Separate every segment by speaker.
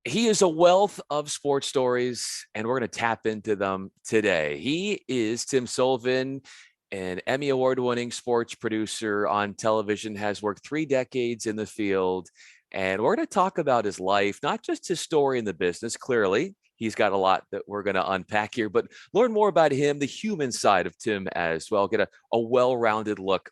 Speaker 1: He is a wealth of sports stories, and we're going to tap into them today. He is Tim Sullivan, an Emmy Award winning sports producer on television, has worked 3 decades in the field. And we're going to talk about his life, not just his story in the business. Clearly, he's got a lot that we're going to unpack here, but learn more about him, the human side of Tim as well, get a well rounded look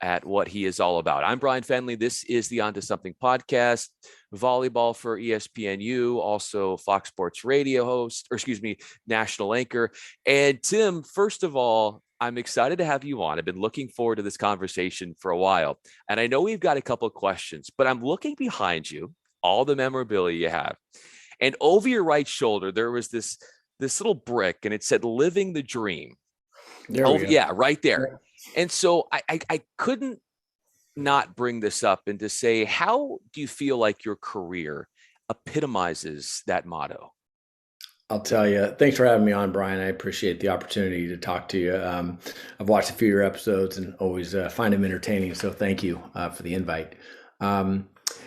Speaker 1: at what he is all about. I'm Bryan Fenley. This is the Onto Something podcast, volleyball for ESPNU, also Fox Sports radio host, or excuse me, national anchor. And Tim, first of all, I'm excited to have you on. I've been looking forward to this conversation for a while. And I know we've got a couple of questions, but I'm looking behind you, all the memorabilia you have. And over your right shoulder, there was this little brick and it said living the dream.
Speaker 2: There
Speaker 1: Oh,
Speaker 2: we go.
Speaker 1: yeah, right there. And so I couldn't not bring this up and to say, how do you feel like your career epitomizes that motto?
Speaker 2: I'll tell you. Thanks for having me on, Brian. I appreciate the opportunity to talk to you. I've watched a few of your episodes and always find them entertaining. So thank you for the invite.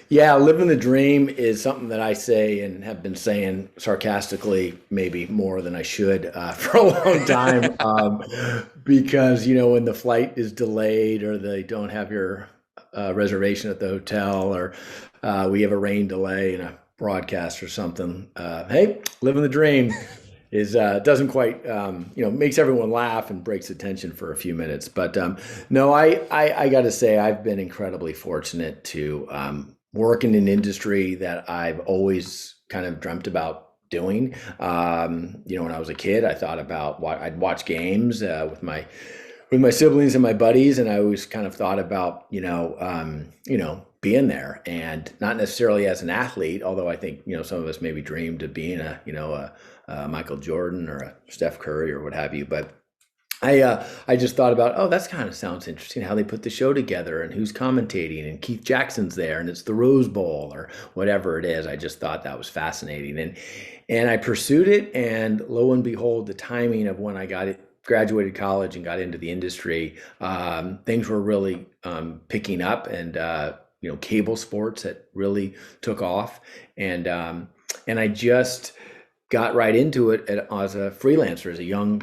Speaker 2: Yeah, living the dream is something that I say and have been saying sarcastically, maybe more than I should for a long time. Because, when the flight is delayed or they don't have your reservation at the hotel or we have a rain delay and a broadcast or something, hey, living the dream is doesn't quite makes everyone laugh and breaks the tension for a few minutes. But no, I got to say I've been incredibly fortunate to work in an industry that I've always kind of dreamt about doing. When I was a kid, I thought about I'd watch games with my siblings and my buddies, and I always kind of thought about being there, and not necessarily as an athlete, although I think some of us maybe dreamed of being a Michael Jordan or a Steph Curry or what have you, but I just thought about, oh, that's kind of sounds interesting how they put the show together and who's commentating and Keith Jackson's there and it's the Rose Bowl or whatever it is. I just thought that was fascinating, and I pursued it, and lo and behold, the timing of when I graduated college and got into the industry, things were really picking up, and cable sports that really took off, and I just got right into it as a freelancer, as a young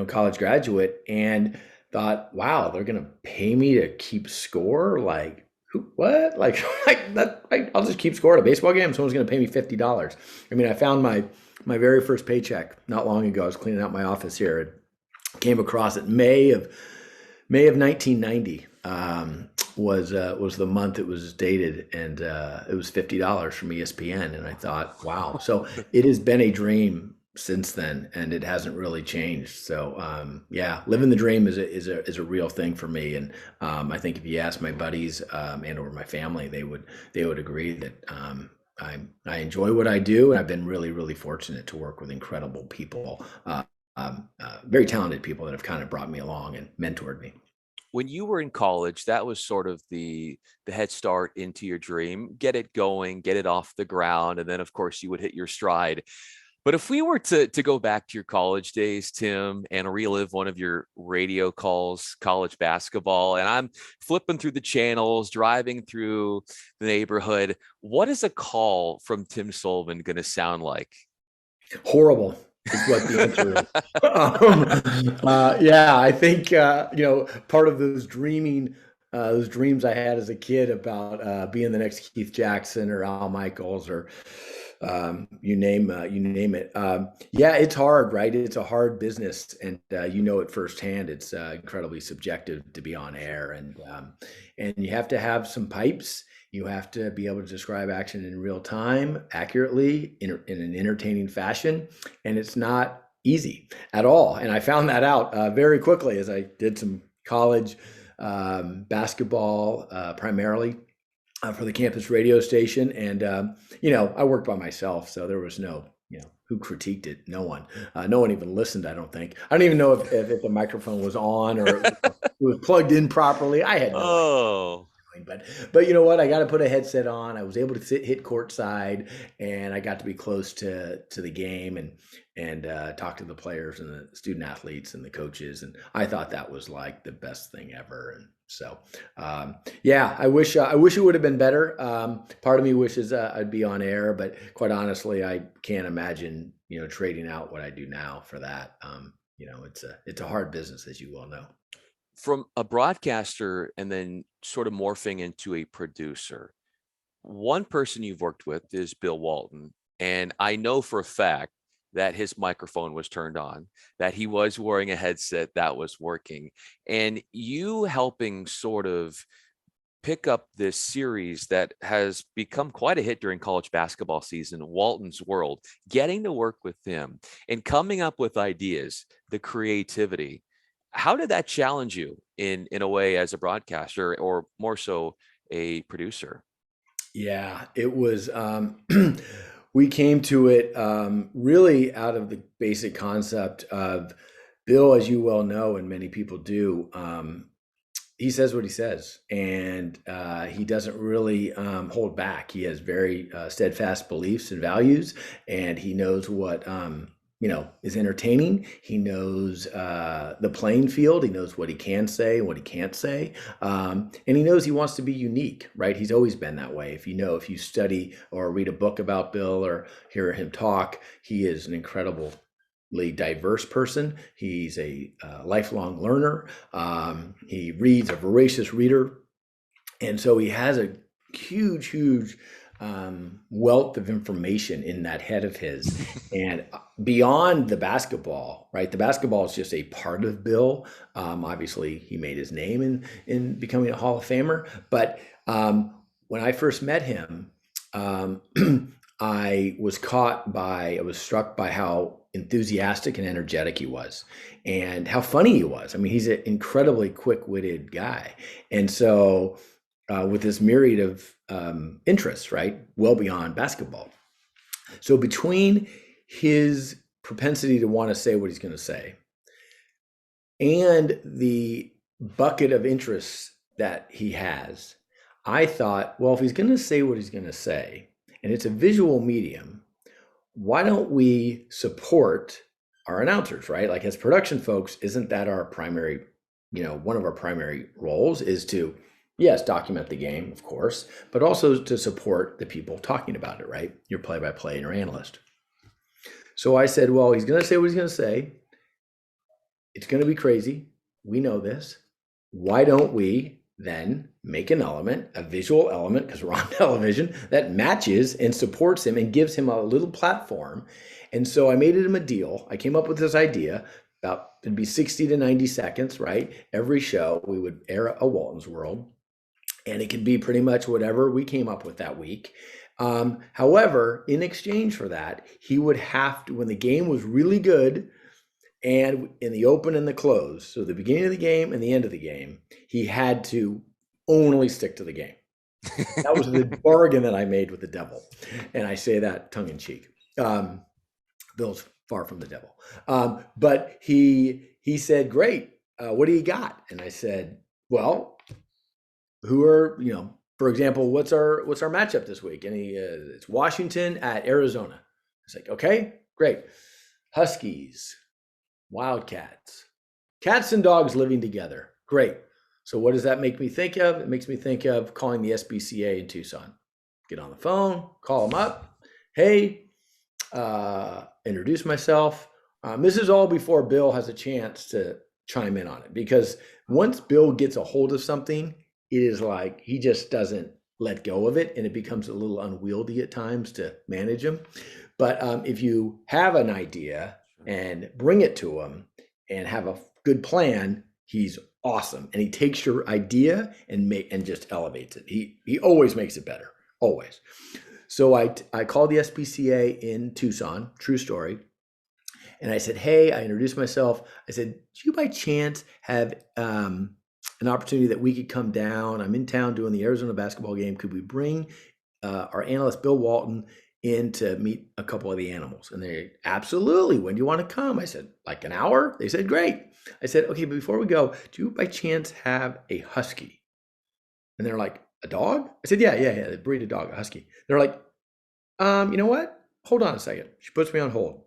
Speaker 2: college graduate, and thought, wow, they're gonna pay me to keep score? Like, what? Like, I'll just keep score at a baseball game. Someone's gonna pay me $50. I mean, I found my very first paycheck not long ago. I was cleaning out my office here and came across it. May of 1990 was the month it was dated, and it was $50 from ESPN, and I thought, wow. So it has been a dream since then, and it hasn't really changed. So yeah, living the dream is a real thing for me, and I think if you ask my buddies and or my family, they would agree that I enjoy what I do, and I've been really, really fortunate to work with incredible people, very talented people that have kind of brought me along and mentored me.
Speaker 1: When you were in college, that was sort of the head start into your dream, get it going, get it off the ground, and then of course you would hit your stride. But if we were to go back to your college days, Tim, and relive one of your radio calls, college basketball, and I'm flipping through the channels, driving through the neighborhood, what is a call from Tim Sullivan going to sound like?
Speaker 2: Horrible is what the answer is. Yeah, I think part of those dreams I had as a kid about being the next Keith Jackson or Al Michaels or you name it. Yeah, it's hard, right? It's a hard business, and you know it firsthand. It's incredibly subjective to be on air, and you have to have some pipes. You have to be able to describe action in real time, accurately, in an entertaining fashion, and it's not easy at all. And I found that out very quickly as I did some college basketball primarily for the campus radio station. And, I worked by myself, so there was no, who critiqued it? No one. No one even listened, I don't think. I don't even know if the microphone was on or it was plugged in properly. I had no idea
Speaker 1: Oh,
Speaker 2: But you know what? I got to put a headset on. I was able to hit courtside, and I got to be close to the game and talk to the players and the student athletes and the coaches. And I thought that was like the best thing ever. And so, yeah, I wish it would have been better. Part of me wishes I'd be on air, but quite honestly, I can't imagine trading out what I do now for that. It's a hard business, as you well know.
Speaker 1: From a broadcaster and then sort of morphing into a producer, one person you've worked with is Bill Walton. And I know for a fact that his microphone was turned on, that he was wearing a headset that was working. And you helping sort of pick up this series that has become quite a hit during college basketball season, Walton's World, getting to work with him and coming up with ideas, the creativity. How did that challenge you in a way as a broadcaster or more so a producer?
Speaker 2: Yeah, it was. We came to it really out of the basic concept of Bill, as you well know, and many people do. He says what he says, and he doesn't really hold back. He has very steadfast beliefs and values, and he knows what is entertaining. He knows the playing field. He knows what he can say and what he can't say. And he knows he wants to be unique, right? He's always been that way. If you study or read a book about Bill or hear him talk, he is an incredibly diverse person. He's a lifelong learner. He reads, a voracious reader. And so he has a huge wealth of information in that head of his. And beyond the basketball, right? The basketball is just a part of Bill. Obviously, he made his name in becoming a Hall of Famer. But when I first met him, I was struck by how enthusiastic and energetic he was and how funny he was. I mean, he's an incredibly quick-witted guy. And so with this myriad of interests, right? Well beyond basketball. So between his propensity to want to say what he's going to say and the bucket of interests that he has, I thought, well, if he's going to say what he's going to say, and it's a visual medium, why don't we support our announcers, right? Like as production folks, isn't that our primary, one of our primary roles is to, yes, document the game, of course, but also to support the people talking about it, right? Your play-by-play and your analyst. So I said, well, he's going to say what he's going to say. It's going to be crazy. We know this. Why don't we then make an element, a visual element, because we're on television, that matches and supports him and gives him a little platform. And so I made him a deal. I came up with this idea about, it'd be 60 to 90 seconds, right? Every show we would air a Walton's World, and it could be pretty much whatever we came up with that week. However, in exchange for that, he would have to, when the game was really good, and in the open and the close, so the beginning of the game and the end of the game, he had to only stick to the game. That was the bargain that I made with the devil. And I say that tongue in cheek. Bill's far from the devil. But he said, great, what do you got? And I said, well, who are, for example, what's our matchup this week? And it's Washington at Arizona. It's like, okay, great. Huskies, Wildcats, cats and dogs living together. Great. So what does that make me think of? It makes me think of calling the SPCA in Tucson. Get on the phone, call them up. Hey, introduce myself. This is all before Bill has a chance to chime in on it, because once Bill gets a hold of something, it is like he just doesn't let go of it, and it becomes a little unwieldy at times to manage him. But if you have an idea and bring it to him and have a good plan, he's awesome. And he takes your idea and just elevates it. He always makes it better, always. So I called the SPCA in Tucson, true story. And I said, hey, I introduced myself. I said, do you by chance have an opportunity that we could come down? I'm in town doing the Arizona basketball game. Could we bring our analyst, Bill Walton, in to meet a couple of the animals? And they, absolutely. When do you want to come? I said, like an hour? They said, great. I said, okay, but before we go, do you by chance have a husky? And they're like, a dog? I said, yeah. They breed a dog, a husky. They're like, you know what? Hold on a second. She puts me on hold.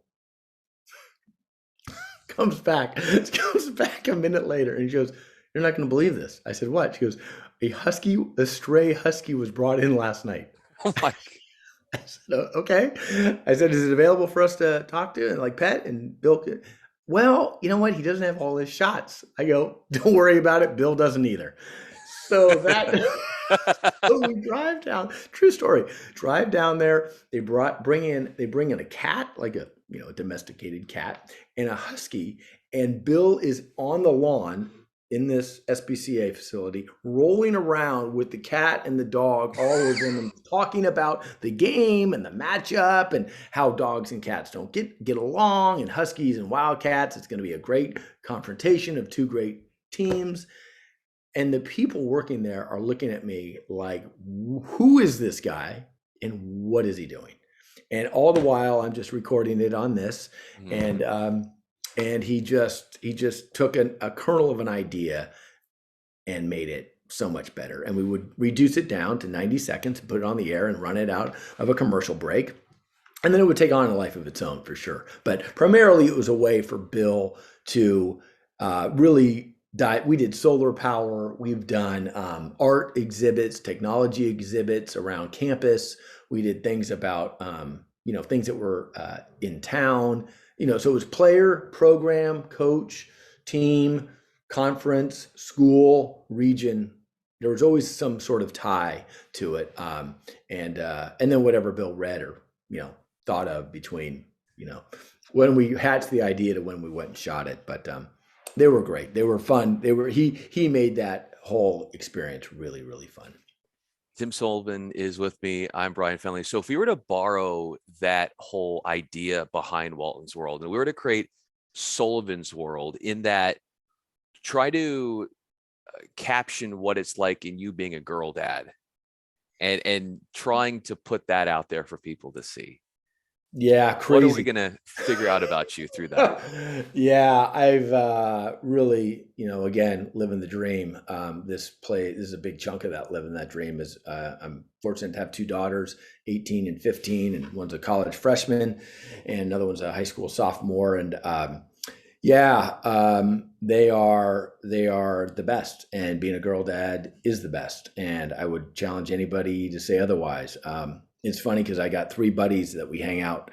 Speaker 2: Comes back a minute later, and she goes, "You're not going to believe this." I said, "What?" She goes, a stray husky was brought in last night."
Speaker 1: Oh my.
Speaker 2: I said, "Okay." I said, "Is it available for us to talk to and like pet?" And Bill, well, you know what? He doesn't have all his shots. I go, "Don't worry about it. Bill doesn't either." So that so we drive down. True story. Drive down there. Bring in a cat, like a domesticated cat, and a husky. And Bill is on the lawn in this SPCA facility, rolling around with the cat and the dog all over them, talking about the game and the matchup and how dogs and cats don't get along, and huskies and wildcats. It's going to be a great confrontation of two great teams. And the people working there are looking at me like, who is this guy and what is he doing? And all the while, I'm just recording it on this. And he just took a kernel of an idea and made it so much better. And we would reduce it down to 90 seconds, put it on the air, and run it out of a commercial break. And then it would take on a life of its own for sure. But primarily, it was a way for Bill to really we did solar power. We've done art exhibits, technology exhibits around campus. We did things about things that were in town. So it was player, program, coach, team, conference, school, region. There was always some sort of tie to it, and then whatever Bill read or thought of between when we hatched the idea to when we went and shot it. But they were great. They were fun. He made that whole experience really, really fun.
Speaker 1: Tim Sullivan is with me. I'm Bryan Fenley. So if we were to borrow that whole idea behind Walton's World, and we were to create Sullivan's World, in that, try to caption what it's like in you being a girl dad, and trying to put that out there for people to see.
Speaker 2: Yeah, crazy.
Speaker 1: What are we gonna figure out about you through that?
Speaker 2: Yeah, I've really, again, living the dream. This is a big chunk of that. Living that dream is I'm fortunate to have two daughters, 18 and 15, and one's a college freshman, and another one's a high school sophomore. And they are the best, and being a girl dad is the best. And I would challenge anybody to say otherwise. It's funny because I got three buddies that we hang out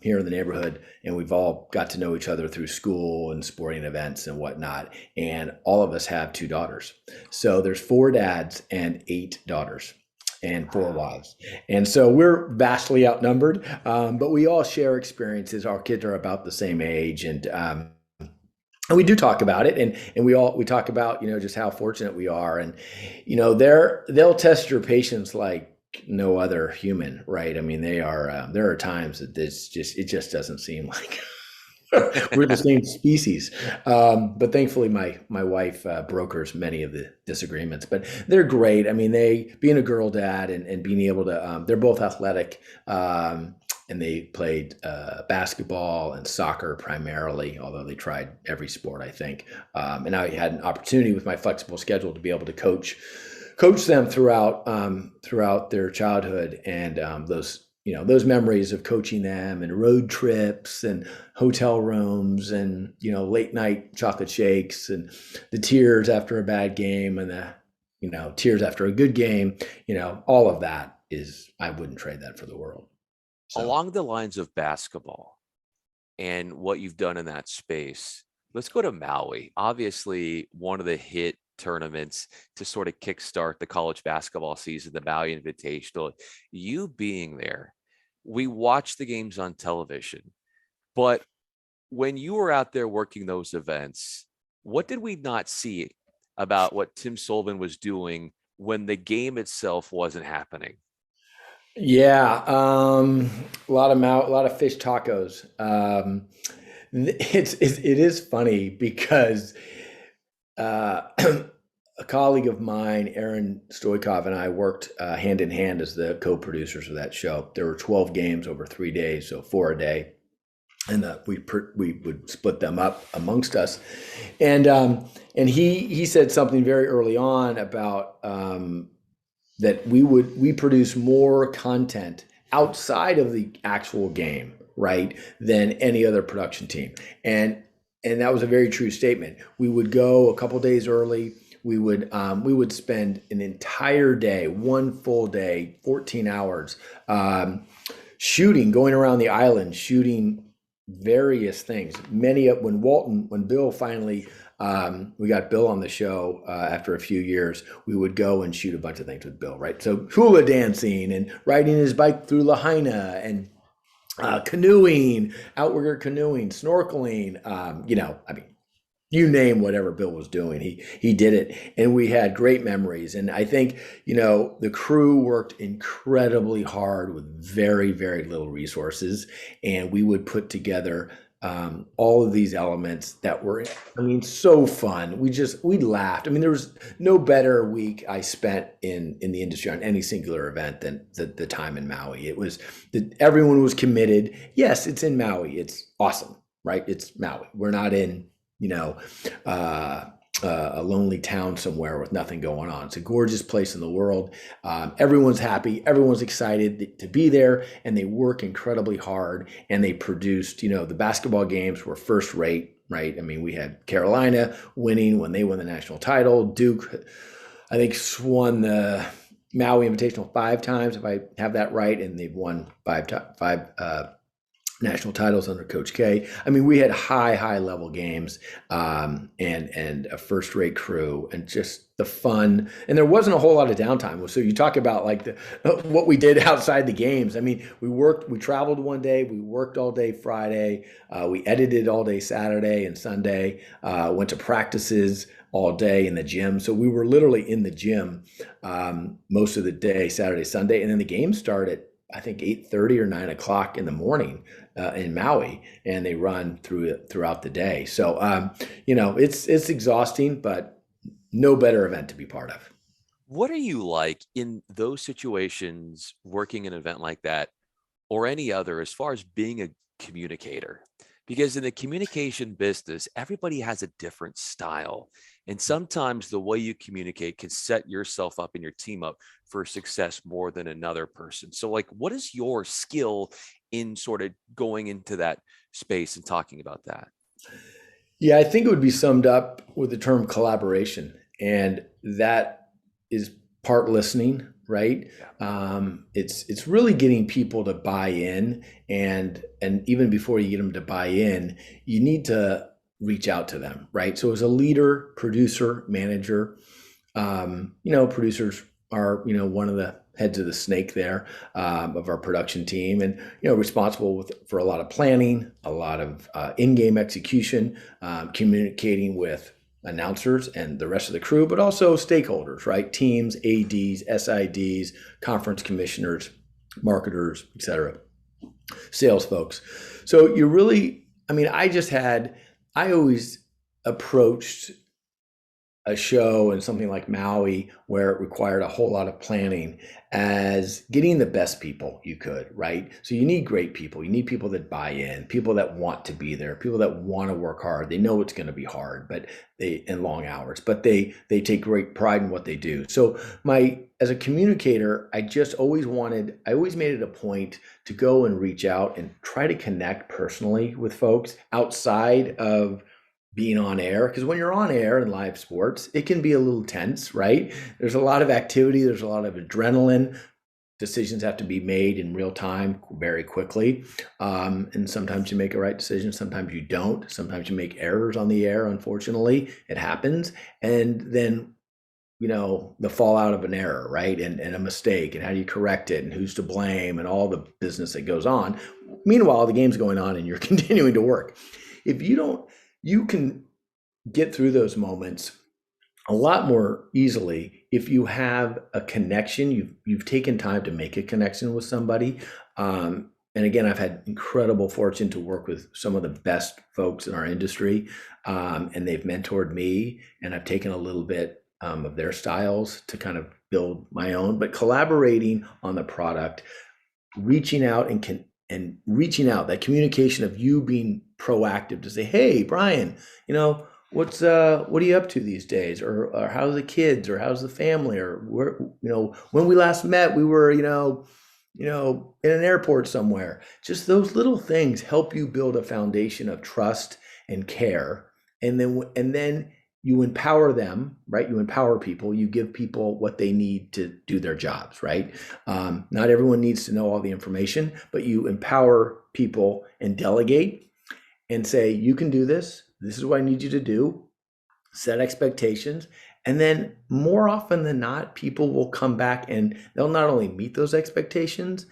Speaker 2: here in the neighborhood, and we've all got to know each other through school and sporting events and whatnot. And all of us have two daughters. So there's 4 dads and 8 daughters and 4 wives. And so we're vastly outnumbered, but we all share experiences. Our kids are about the same age, and we do talk about it, and we talk about, just how fortunate we are. And, they'll test your patience like no other human, right? I mean, there are times that it just doesn't seem like we're the same species. But thankfully my wife brokers many of the disagreements, but they're great. I mean, being a girl dad and being able to, they're both athletic, and they played basketball and soccer primarily, although they tried every sport, I think. And I had an opportunity with my flexible schedule to be able to coach them throughout their childhood, and those memories of coaching them, and road trips and hotel rooms, and late night chocolate shakes, and the tears after a bad game, and the tears after a good game, all of that I wouldn't trade that for the world. So.
Speaker 1: Along the lines of basketball and what you've done in that space, let's go to Maui. Obviously, one of the hit tournaments to sort of kickstart the college basketball season, the Maui Invitational. You being there, we watched the games on television, but when you were out there working those events, what did we not see about what Tim Sullivan was doing when the game itself wasn't happening?
Speaker 2: Yeah, a lot of fish tacos. It is funny because a colleague of mine, Aaron Stoikov, and I worked hand in hand as the co-producers of that show. There were 12 games over 3 days, so 4 a day, and we would split them up amongst us. And he said something very early on about that we produce more content outside of the actual game, right, than any other production team. And that was a very true statement. We would go a couple days early. We would spend an entire day, one full day, 14 hours, shooting, going around the island, shooting various things. When Bill finally, we got Bill on the show after a few years, we would go and shoot a bunch of things with Bill, right? So hula dancing and riding his bike through Lahaina and canoeing, outrigger canoeing, snorkeling, I mean, you name whatever Bill was doing, he did it, and we had great memories. And I think the crew worked incredibly hard with very very little resources, and we would put together all of these elements that were, I mean, so fun. We laughed. I mean, there was no better week I spent in the industry on any singular event than the time in Maui. It was everyone was committed. Yes, it's in Maui. It's awesome, right? It's Maui. We're not in a lonely town somewhere with nothing going on. It's a gorgeous place in the world. Everyone's happy. Everyone's excited to be there, and they work incredibly hard. And they produced, the basketball games were first rate, right? I mean, we had Carolina winning when they won the national title. Duke, I think, won the Maui Invitational 5 times, if I have that right, and they've won five national titles under Coach K. I mean, we had high level games, and a first rate crew, and just the fun. And there wasn't a whole lot of downtime. So you talk about like what we did outside the games. I mean, we traveled one day, we worked all day Friday, we edited all day Saturday and Sunday, went to practices all day in the gym. So we were literally in the gym most of the day, Saturday, Sunday, and then the game started, I think, 8:30 or 9 o'clock in the morning in Maui, and they run throughout the day. So it's exhausting, but no better event to be part of.
Speaker 1: What are you like in those situations, working an event like that or any other, as far as being a communicator? Because in the communication business, everybody has a different style. And sometimes the way you communicate can set yourself up and your team up for success more than another person. So, like, what is your skill in sort of going into that space and talking about that?
Speaker 2: Yeah, I think it would be summed up with the term collaboration, and that is part listening, right? It's really getting people to buy in, and even before you get them to buy in, you need to reach out to them, right? So as a leader, producer, manager, producers are one of the heads of the snake there, of our production team, and responsible for a lot of planning, a lot of in-game execution, communicating with announcers and the rest of the crew, but also stakeholders, right? Teams, ADs, SIDs, conference commissioners, marketers, etc., sales folks. So you really, I mean, I always approached a show and something like Maui, where it required a whole lot of planning, as getting the best people you could, right? So you need great people. You need people that buy in, people that want to be there, people that want to work hard. They know it's going to be hard, and long hours, but they take great pride in what they do. So as a communicator, I always made it a point to go and reach out and try to connect personally with folks outside of being on air, because when you're on air in live sports, it can be a little tense, right? There's a lot of activity, there's a lot of adrenaline. Decisions have to be made in real time, very quickly, and sometimes you make a right decision, sometimes you don't. Sometimes you make errors on the air. Unfortunately, it happens, and then the fallout of an error, right, and a mistake, and how do you correct it, and who's to blame, and all the business that goes on. Meanwhile, the game's going on, and you're continuing to work. If you don't, you can get through those moments a lot more easily if you have a connection. You've taken time to make a connection with somebody. And again, I've had incredible fortune to work with some of the best folks in our industry, and they've mentored me, and I've taken a little bit of their styles to kind of build my own. But collaborating on the product, reaching out and reaching out, that communication of you being proactive to say, hey, Bryan, what are you up to these days? Or how's the kids? Or how's the family? Or where, when we last met, we were, in an airport somewhere. Just those little things help you build a foundation of trust and care. And then you empower them, right? You empower people. You give people what they need to do their jobs, right? Not everyone needs to know all the information, but you empower people and delegate and say, you can do this. This is what I need you to do. Set expectations. And then more often than not, people will come back and they'll not only meet those expectations,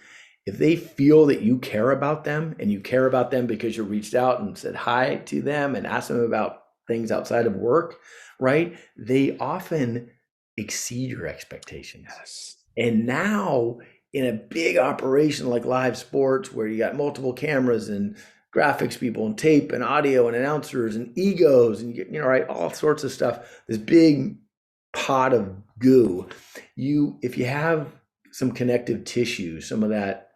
Speaker 2: if they feel that you care about them and you care about them because you reached out and said hi to them and asked them about things outside of work, right? They often exceed your expectations.
Speaker 1: Yes.
Speaker 2: And now in a big operation like live sports where you got multiple cameras and graphics people and tape and audio and announcers and egos and right, all sorts of stuff, this big pot of goo, if you have some connective tissue, some of that,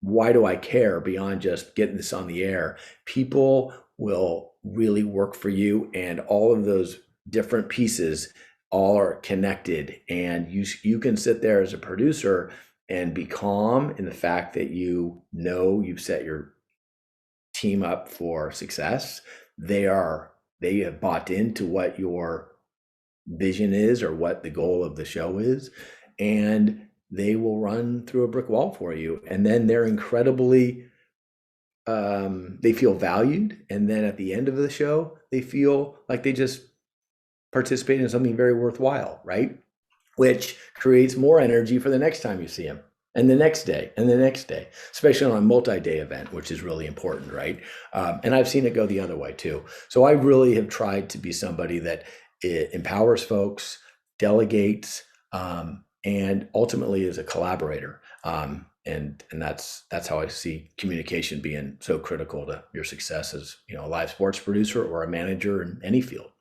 Speaker 2: why do I care beyond just getting this on the air, people will really work for you, and all of those different pieces all are connected, and you can sit there as a producer and be calm in the fact that you've set your team up for success. They have bought into what your vision is or what the goal of the show is, and they will run through a brick wall for you. And then they're incredibly they feel valued, and then at the end of the show they feel like they just participated in something very worthwhile, right? Which creates more energy for the next time you see them, and the next day, and the next day, especially on a multi-day event, which is really important, right? And I've seen it go the other way too. So I really have tried to be somebody that empowers folks, delegates, and ultimately is a collaborator. And that's how I see communication being so critical to your success as a live sports producer or a manager in any field.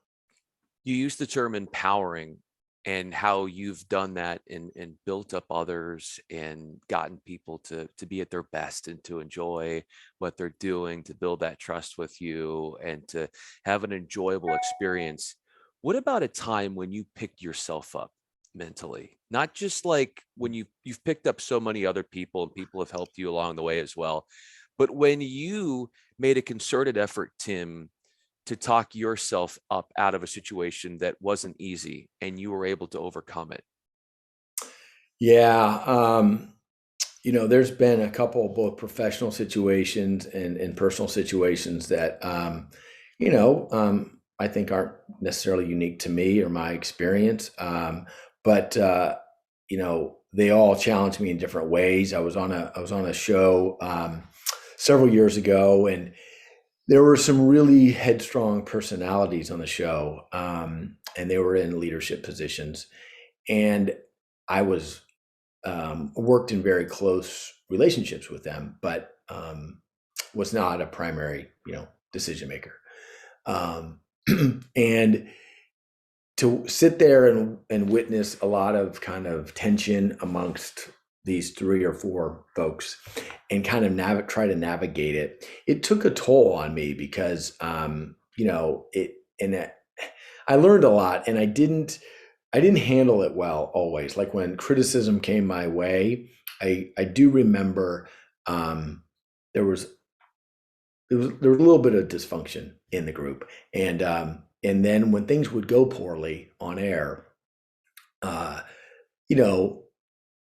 Speaker 1: You use the term empowering, and how you've done that and built up others and gotten people to be at their best and to enjoy what they're doing, to build that trust with you and to have an enjoyable experience. What about a time when you picked yourself up mentally? Not just like when you've picked up so many other people and people have helped you along the way as well, but when you made a concerted effort, Tim, to talk yourself up out of a situation that wasn't easy and you were able to overcome it.
Speaker 2: Yeah, there's been a couple of both professional situations and personal situations that I think aren't necessarily unique to me or my experience, but they all challenged me in different ways. I was on a show several years ago, and there were some really headstrong personalities on the show, and they were in leadership positions. And I was worked in very close relationships with them, but was not a primary, decision maker. Um, and to sit there and witness a lot of kind of tension amongst these three or four folks and kind of try to navigate it, it took a toll on me because I learned a lot, and I didn't handle it well always. Like when criticism came my way, I do remember there was there was a little bit of dysfunction in the group, and then when things would go poorly on air, uh, you know,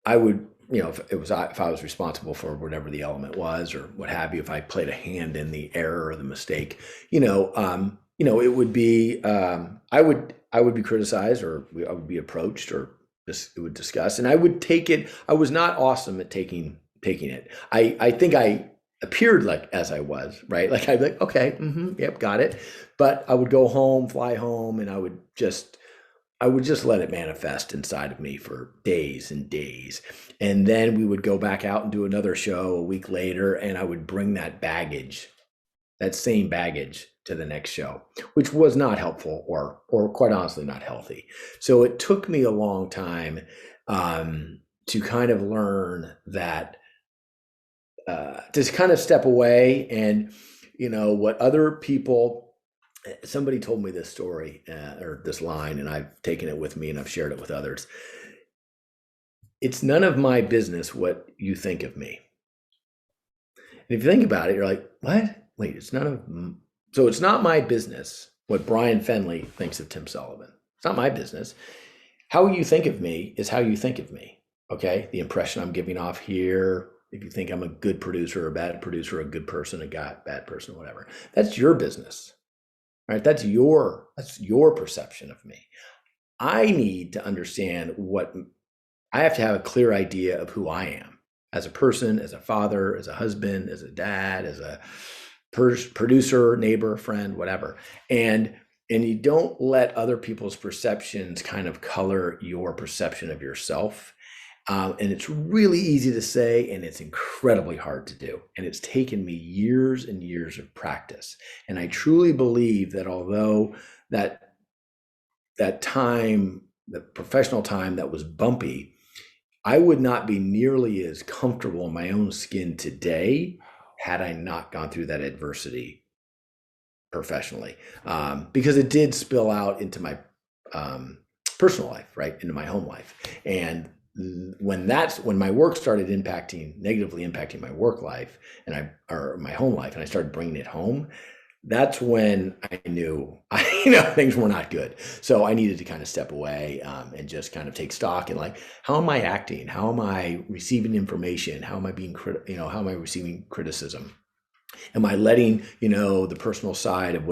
Speaker 2: I would, if I was responsible for whatever the element was or what have you, if I played a hand in the error or the mistake, it would be, I would be criticized, or I would be approached, or this it would discuss, and I would take it. I was not awesome at taking it. I think I appeared like as I was, right? Like I'd be like, okay, yep, got it. But I would go home, fly home, and I would just let it manifest inside of me for days and days. And then we would go back out and do another show a week later, and I would bring that same baggage to the next show, which was not helpful, or quite honestly not healthy. So it took me a long time to kind of learn that, to kind of step away, and what other people somebody told me this story or this line, and I've taken it with me and I've shared it with others. It's none of my business what you think of me. And if you think about it, you're like, what? Wait, it's none of. So it's not my business what Bryan Fenley thinks of Tim Sullivan. It's not my business. How you think of me is how you think of me. Okay. The impression I'm giving off here, if you think I'm a good producer, a bad producer, a good person, a bad person, whatever, that's your business. Right? That's your perception of me. I need to understand what I have to have a clear idea of who I am as a person, as a father, as a husband, as a dad, as a producer, neighbor, friend, whatever. And you don't let other people's perceptions kind of color your perception of yourself. And it's really easy to say, and it's incredibly hard to do. And it's taken me years and years of practice. And I truly believe that although that time, the professional time that was bumpy, I would not be nearly as comfortable in my own skin today had I not gone through that adversity professionally, because it did spill out into my personal life, right, into my home life. And when my work started negatively impacting my work life or my home life, and I started bringing it home, that's when I knew things were not good. So I needed to kind of step away and just kind of take stock and like, how am I acting? How am I receiving information? How am I being how am I receiving criticism? Am I letting the personal side of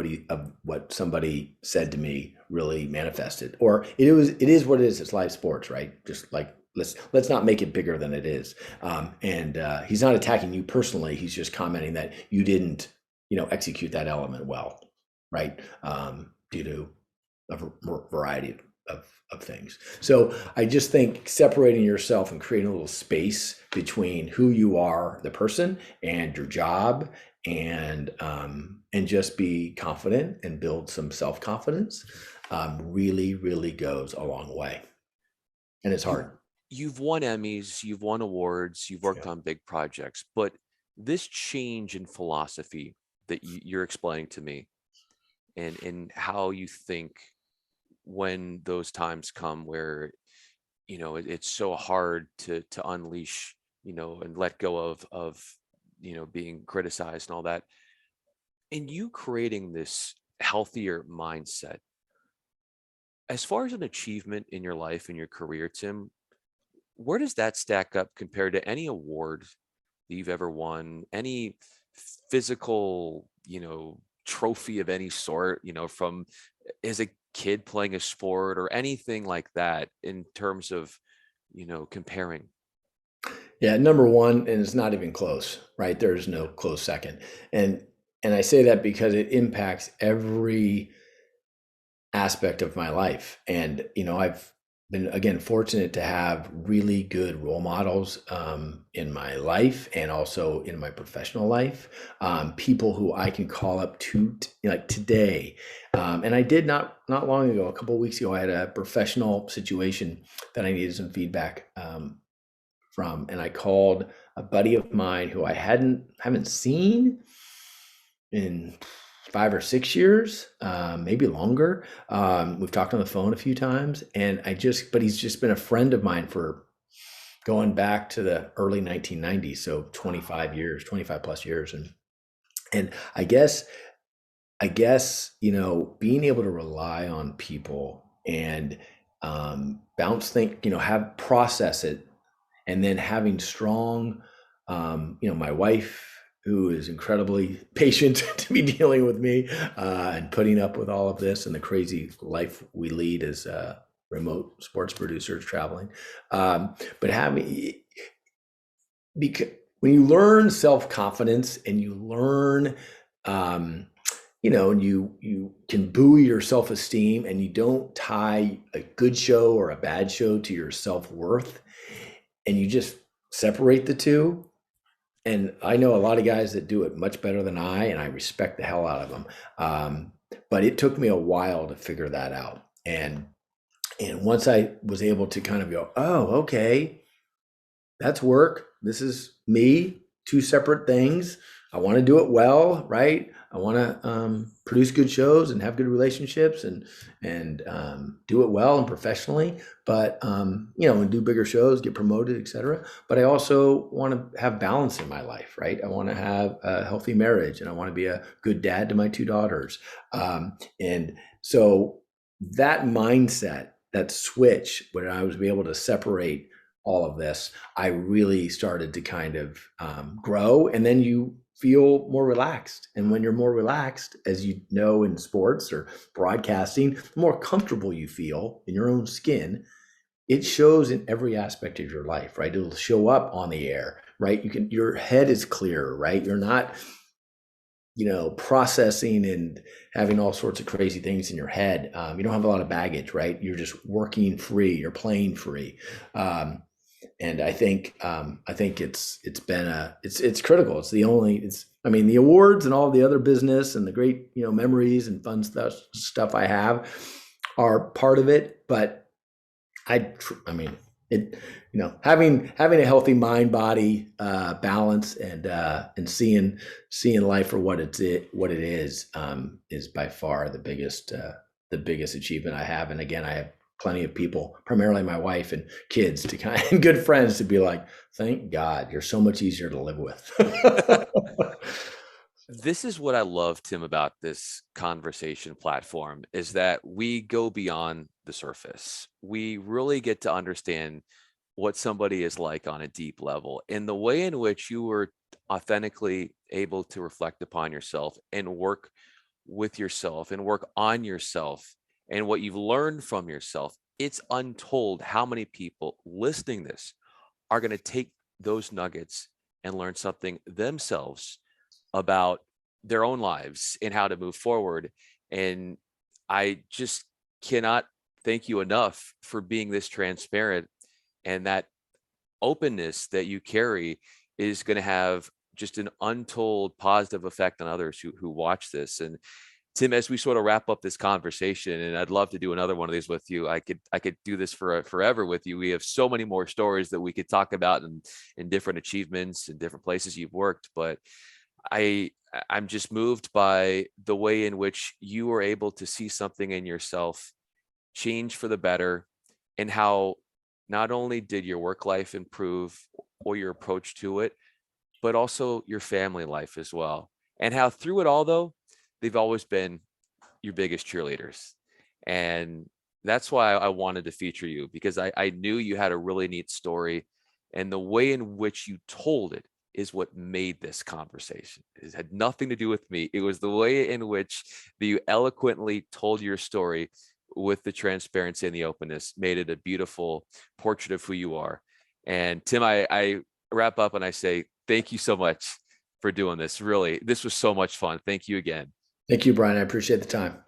Speaker 2: what somebody said to me really manifested? Or it is what it is. It's live sports, right? Just like let's not make it bigger than it is. And he's not attacking you personally. He's just commenting that you didn't execute that element well, right? Due to a variety of things. So I just think separating yourself and creating a little space between who you are, the person, and your job, and just be confident and build some self-confidence really, really goes a long way. And it's hard.
Speaker 1: You've won Emmys, you've won awards, you've worked
Speaker 2: Yeah.
Speaker 1: on big projects, but this change in philosophy that you're explaining to me, and how you think when those times come where it's so hard to unleash and let go of being criticized and all that, and you creating this healthier mindset as far as an achievement in your life and your career, Tim, where does that stack up compared to any award that you've ever won, any physical trophy of any sort, from as a kid playing a sport or anything like that, in terms of comparing?
Speaker 2: Yeah, number one, and it's not even close, right? There's no close second. And I say that because it impacts every aspect of my life. And I've been, again, fortunate to have really good role models in my life and also in my professional life, people who I can call up to like today. And I did not long ago, a couple of weeks ago, I had a professional situation that I needed some feedback from, and I called a buddy of mine who I haven't seen in 5 or 6 years, maybe longer. We've talked on the phone a few times, and but he's just been a friend of mine for going back to the early 1990s, so 25 plus years, and I guess being able to rely on people and have process it, and then having strong, my wife, who is incredibly patient to be dealing with me and putting up with all of this and the crazy life we lead as remote sports producers traveling. But because when you learn self-confidence and you learn, and you can buoy your self-esteem, and you don't tie a good show or a bad show to your self-worth, and you just separate the two. And I know a lot of guys that do it much better than I, and I respect the hell out of them. But it took me a while to figure that out. And once I was able to kind of go, oh, okay, that's work. This is me, two separate things. I want to do it well, right? I want to produce good shows and have good relationships and do it well and professionally. But and do bigger shows, get promoted, etc. But I also want to have balance in my life, right? I want to have a healthy marriage, and I want to be a good dad to my two daughters. And so that mindset, that switch, when I was able to separate all of this, I really started to kind of grow. And then you feel more relaxed. And when you're more relaxed, as you know, in sports or broadcasting, the more comfortable you feel in your own skin, it shows in every aspect of your life, right? It'll show up on the air, right? Your head is clearer, right? You're not, processing and having all sorts of crazy things in your head. You don't have a lot of baggage, right? You're just working free. You're playing free. And I think it's critical. The awards and all the other business and the great memories and fun stuff I have are part of it, but it having a healthy mind body balance and seeing life for what it is by far the biggest achievement I have. And again, I have plenty of people, primarily my wife and kids, to and good friends, to be like, thank God you're so much easier to live with.
Speaker 1: This is what I love, Tim, about this conversation platform, is that we go beyond the surface. We really get to understand what somebody is like on a deep level, and the way in which you were authentically able to reflect upon yourself and work with yourself and work on yourself and what you've learned from yourself. It's untold how many people listening this are going to take those nuggets and learn something themselves about their own lives and how to move forward. And I just cannot thank you enough for being this transparent, and that openness that you carry is going to have just an untold positive effect on others who watch this. And Tim, as we sort of wrap up this conversation, and I'd love to do another one of these with you. I could do this for forever with you. We have so many more stories that we could talk about, and in different achievements and different places you've worked. But I I'm just moved by the way in which you were able to see something in yourself change for the better, and how not only did your work life improve or your approach to it, but also your family life as well. And how through it all, though, they've always been your biggest cheerleaders. And that's why I wanted to feature you, because I knew you had a really neat story. And the way in which you told it is what made this conversation. It had nothing to do with me. It was the way in which you eloquently told your story with the transparency and the openness, made it a beautiful portrait of who you are. And Tim, I wrap up and I say, thank you so much for doing this. Really, this was so much fun. Thank you again.
Speaker 2: Thank you, Brian. I appreciate the time.